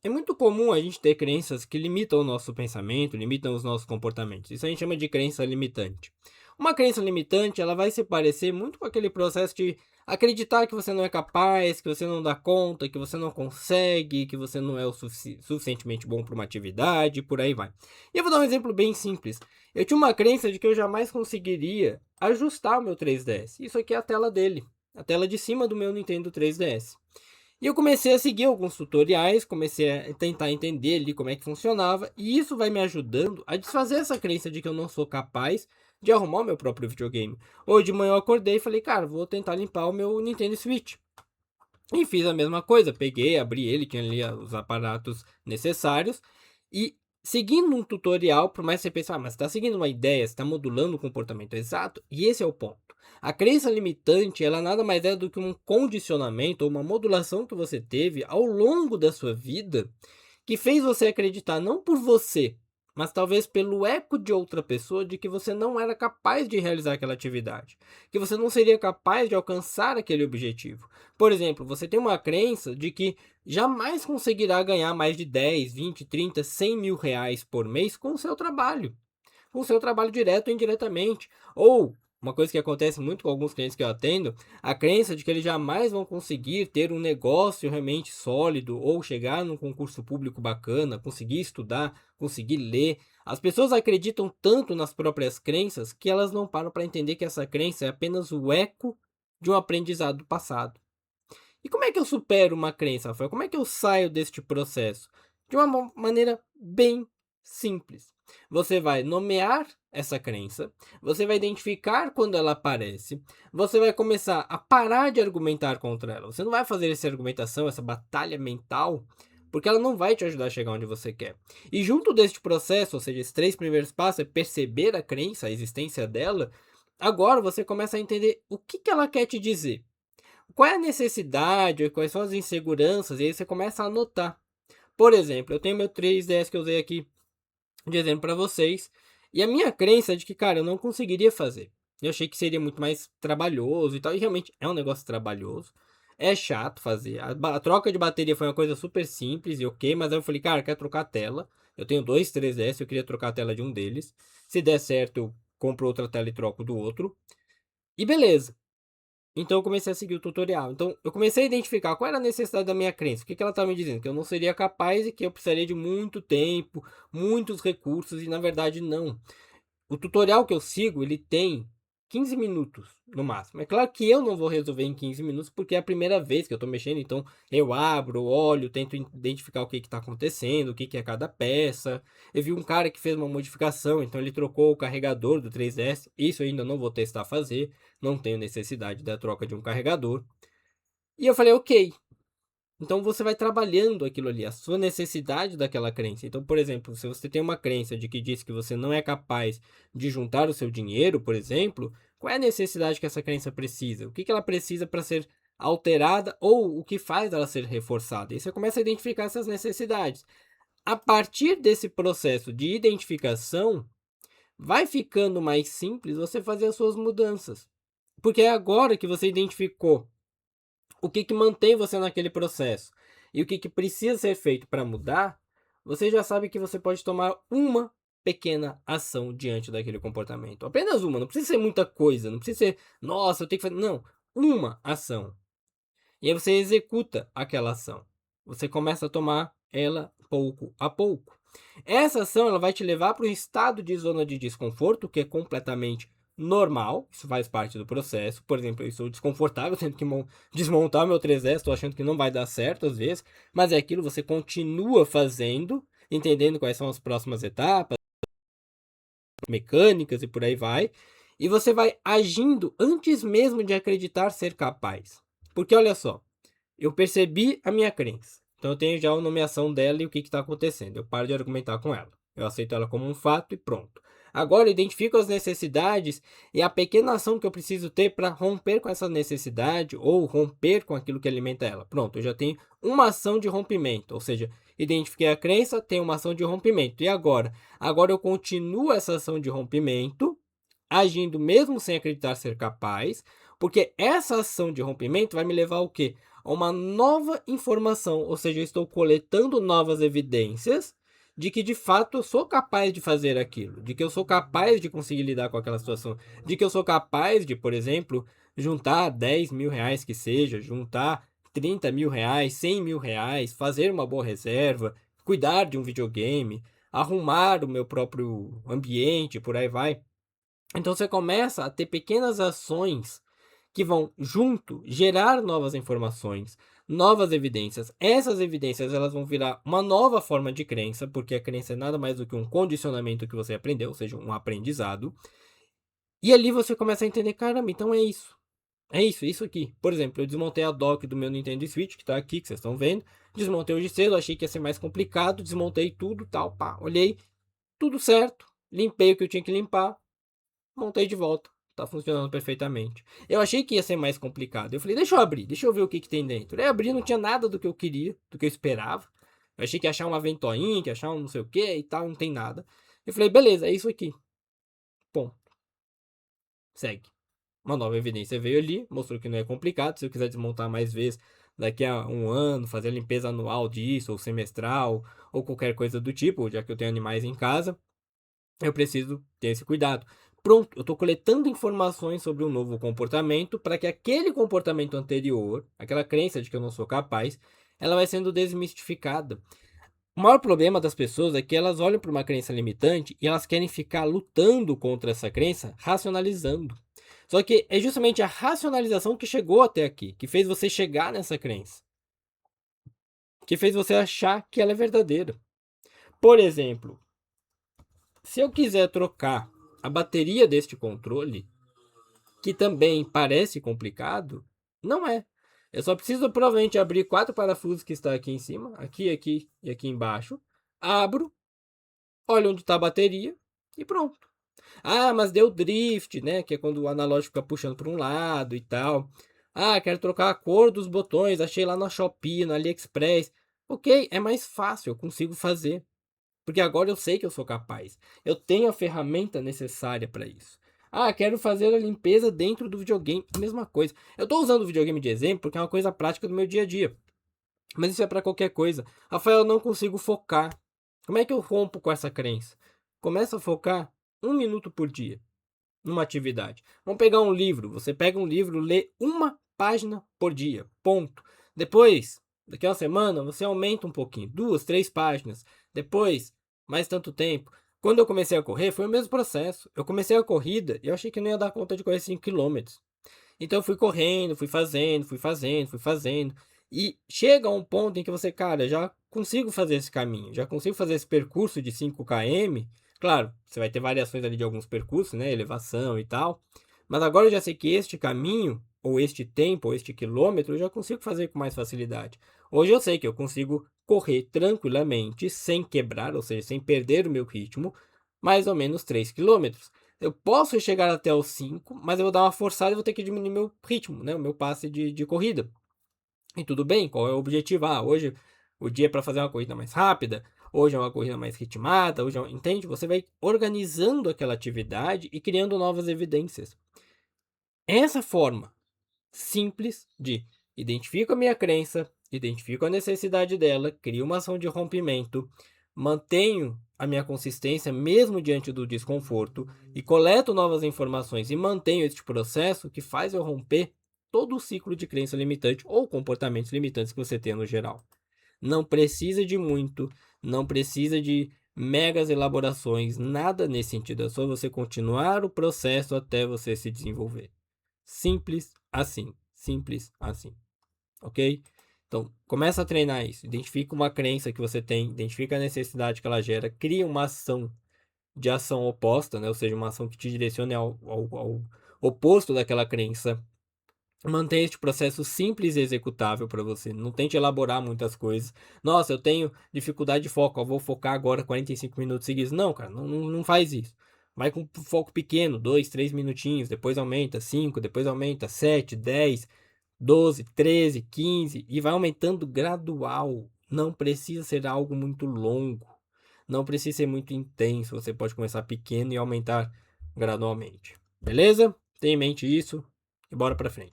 É muito comum a gente ter crenças que limitam o nosso pensamento, limitam os nossos comportamentos. Isso a gente chama de crença limitante. Uma crença limitante, ela vai se parecer muito com aquele processo de acreditar que você não é capaz, que você não dá conta, que você não consegue, que você não é o suficientemente bom para uma atividade, por aí vai. E eu vou dar um exemplo bem simples. Eu tinha uma crença de que eu jamais conseguiria ajustar o meu 3DS. Isso aqui é a tela dele, a tela de cima do meu Nintendo 3DS. E eu comecei a seguir alguns tutoriais, comecei a tentar entender ali como é que funcionava, e isso vai me ajudando a desfazer essa crença de que eu não sou capaz de arrumar o meu próprio videogame. Hoje de manhã eu acordei e falei, cara, vou tentar limpar o meu Nintendo Switch. E fiz a mesma coisa, peguei, abri ele, tinha ali os aparatos necessários, e seguindo um tutorial, por mais que você pense, mas você está seguindo uma ideia, você está modulando o comportamento exato, e esse é o ponto. A crença limitante, ela nada mais é do que um condicionamento ou uma modulação que você teve ao longo da sua vida que fez você acreditar não por você, mas talvez pelo eco de outra pessoa de que você não era capaz de realizar aquela atividade, que você não seria capaz de alcançar aquele objetivo. Por exemplo, você tem uma crença de que jamais conseguirá ganhar mais de 10, 20, 30, 100 mil reais por mês com o seu trabalho direto ou indiretamente. Ou, uma coisa que acontece muito com alguns clientes que eu atendo, a crença de que eles jamais vão conseguir ter um negócio realmente sólido ou chegar num concurso público bacana, conseguir estudar, conseguir ler. As pessoas acreditam tanto nas próprias crenças que elas não param para entender que essa crença é apenas o eco de um aprendizado do passado. E como é que eu supero uma crença, Rafael? Como é que eu saio deste processo? De uma maneira bem simples. Você vai nomear essa crença, você vai identificar quando ela aparece, você vai começar a parar de argumentar contra ela. Você não vai fazer essa argumentação, essa batalha mental, porque ela não vai te ajudar a chegar onde você quer. E junto deste processo, ou seja, esses 3 primeiros passos é perceber a crença, a existência dela. Agora você começa a entender o que ela quer te dizer. Qual é a necessidade, quais são as inseguranças, e aí você começa a anotar. Por exemplo, eu tenho meu 3DS que eu usei aqui de exemplo para vocês, e a minha crença é de que, cara, eu não conseguiria fazer. Eu achei que seria muito mais trabalhoso e tal, e realmente é um negócio trabalhoso. É chato fazer. A troca de bateria foi uma coisa super simples e ok, mas aí eu falei, cara, eu quero trocar a tela. Eu tenho dois 3DS, eu queria trocar a tela de um deles. Se der certo, eu compro outra tela e troco do outro. E beleza. Então eu comecei a seguir o tutorial. Então eu comecei a identificar qual era a necessidade da minha crença. O que ela estava me dizendo? Que eu não seria capaz e que eu precisaria de muito tempo, muitos recursos e na verdade não. O tutorial que eu sigo, ele tem 15 minutos no máximo. É claro que eu não vou resolver em 15 minutos porque é a primeira vez que eu estou mexendo, então eu abro, olho, tento identificar o que está acontecendo, o que, que é cada peça. Eu vi um cara que fez uma modificação, então ele trocou o carregador do 3DS. Isso eu ainda não vou testar a fazer, não tenho necessidade da troca de um carregador. E eu falei, ok, então você vai trabalhando aquilo ali, a sua necessidade daquela crença. Então, por exemplo, se você tem uma crença de que diz que você não é capaz de juntar o seu dinheiro, por exemplo, qual é a necessidade que essa crença precisa? O que ela precisa para ser alterada ou o que faz ela ser reforçada? E você começa a identificar essas necessidades. A partir desse processo de identificação, vai ficando mais simples você fazer as suas mudanças. Porque é agora que você identificou o que que mantém você naquele processo e o que que precisa ser feito para mudar, você já sabe que você pode tomar uma pequena ação diante daquele comportamento. Apenas uma, não precisa ser muita coisa, não precisa ser, nossa, eu tenho que fazer, não, uma ação. E aí você executa aquela ação. Você começa a tomar ela pouco a pouco. Essa ação ela vai te levar para um estado de zona de desconforto, que é completamente normal, isso faz parte do processo. Por exemplo, eu estou desconfortável tendo que desmontar meu 3DS, estou achando que não vai dar certo às vezes, mas é aquilo, você continua fazendo, entendendo quais são as próximas etapas, mecânicas e por aí vai, e você vai agindo antes mesmo de acreditar ser capaz. Porque olha só, eu percebi a minha crença. Então eu tenho já a nomeação dela e o que está acontecendo. Eu paro de argumentar com ela. Eu aceito ela como um fato e pronto. Agora eu identifico as necessidades e a pequena ação que eu preciso ter para romper com essa necessidade ou romper com aquilo que alimenta ela. Pronto, eu já tenho uma ação de rompimento. Ou seja, identifiquei a crença, tenho uma ação de rompimento. E agora? Agora eu continuo essa ação de rompimento, agindo mesmo sem acreditar ser capaz, porque essa ação de rompimento vai me levar ao quê? a uma nova informação, ou seja, eu estou coletando novas evidências de que de fato eu sou capaz de fazer aquilo, de que eu sou capaz de conseguir lidar com aquela situação, de que eu sou capaz de, por exemplo, juntar 10 mil reais que seja, juntar 30 mil reais, 100 mil reais, fazer uma boa reserva, cuidar de um videogame, arrumar o meu próprio ambiente, por aí vai. Então você começa a ter pequenas ações que vão junto gerar novas informações, novas evidências. Essas evidências elas vão virar uma nova forma de crença, porque a crença é nada mais do que um condicionamento que você aprendeu, ou seja, um aprendizado. E ali você começa a entender, caramba, então é isso. É isso aqui. Por exemplo, eu desmontei a dock do meu Nintendo Switch, que tá aqui, que vocês estão vendo. Desmontei hoje cedo, achei que ia ser mais complicado, desmontei tudo, tal, pá. Olhei, tudo certo. Limpei o que eu tinha que limpar, montei de volta. Tá funcionando perfeitamente. Eu achei que ia ser mais complicado. Eu falei, deixa eu abrir, deixa eu ver o que tem dentro. Aí abri, não tinha nada do que eu queria, do que eu esperava. Eu achei que ia achar uma ventoinha, que ia achar um não sei o que e tal, não tem nada. Eu falei, beleza, é isso aqui. Bom, segue. Uma nova evidência veio ali, mostrou que não é complicado. Se eu quiser desmontar mais vezes, daqui a um ano, fazer a limpeza anual disso, ou semestral, ou qualquer coisa do tipo, já que eu tenho animais em casa, eu preciso ter esse cuidado. Pronto, eu estou coletando informações sobre um novo comportamento para que aquele comportamento anterior, aquela crença de que eu não sou capaz, ela vai sendo desmistificada. O maior problema das pessoas é que elas olham para uma crença limitante e elas querem ficar lutando contra essa crença, racionalizando. Só que é justamente a racionalização que chegou até aqui, que fez você chegar nessa crença, que fez você achar que ela é verdadeira. Por exemplo, se eu quiser trocar a bateria deste controle, que também parece complicado, não é. Eu só preciso provavelmente abrir 4 parafusos que está aqui em cima, aqui e aqui embaixo. Abro, olho onde está a bateria e pronto. Ah, mas deu drift, né? Que é quando o analógico fica puxando para um lado e tal. Ah, quero trocar a cor dos botões, achei lá na Shopee, no AliExpress. Ok, é mais fácil, eu consigo fazer. Porque agora eu sei que eu sou capaz. Eu tenho a ferramenta necessária para isso. Ah, quero fazer a limpeza dentro do videogame. A mesma coisa. Eu estou usando o videogame de exemplo porque é uma coisa prática do meu dia a dia. Mas isso é para qualquer coisa. Rafael, eu não consigo focar. Como é que eu rompo com essa crença? Começa a focar 1 minuto por dia numa atividade. Vamos pegar um livro. Você pega um livro, lê uma página por dia. Ponto. Depois, daqui a uma semana, você aumenta um pouquinho. 2, 3 páginas. Depois, mais tanto tempo. Quando eu comecei a correr, foi o mesmo processo. Eu comecei a corrida e eu achei que não ia dar conta de correr 5 quilômetros. Então eu fui correndo, fui fazendo. E chega a um ponto em que você, cara, já consigo fazer esse caminho, já consigo fazer esse percurso de 5 km. Claro, você vai ter variações ali de alguns percursos, né? Elevação e tal. Mas agora eu já sei que este caminho, ou este tempo, ou este quilômetro, eu já consigo fazer com mais facilidade. Hoje eu sei que eu consigo correr tranquilamente, sem quebrar, ou seja, sem perder o meu ritmo, mais ou menos 3 quilômetros. Eu posso chegar até os 5, mas eu vou dar uma forçada e vou ter que diminuir meu ritmo, né? O meu passe de corrida. E tudo bem, qual é o objetivo? Ah, hoje o dia é para fazer uma corrida mais rápida, hoje é uma corrida mais ritmada, hoje entende? Você vai organizando aquela atividade e criando novas evidências. Essa forma simples de identifico a minha crença, identifico a necessidade dela, crio uma ação de rompimento, mantenho a minha consistência mesmo diante do desconforto e coleto novas informações e mantenho este processo que faz eu romper todo o ciclo de crença limitante ou comportamentos limitantes que você tem no geral. Não precisa de muito, não precisa de megas elaborações, nada nesse sentido. É só você continuar o processo até você se desenvolver. Simples assim, simples assim, ok? Então, começa a treinar isso. Identifica uma crença que você tem, identifica a necessidade que ela gera, cria uma ação de ação oposta, né? Ou seja, uma ação que te direcione ao oposto daquela crença. Mantenha este processo simples e executável para você. Não tente elaborar muitas coisas. Nossa, eu tenho dificuldade de foco. Eu vou focar agora 45 minutos seguidos. Não, cara, não faz isso. Vai com foco pequeno, 2, 3 minutinhos. Depois aumenta 5, depois aumenta 7, 10, 12, 13, 15 e vai aumentando gradual. Não precisa ser algo muito longo. Não precisa ser muito intenso. Você pode começar pequeno e aumentar gradualmente. Beleza? Tenha em mente isso e bora para frente.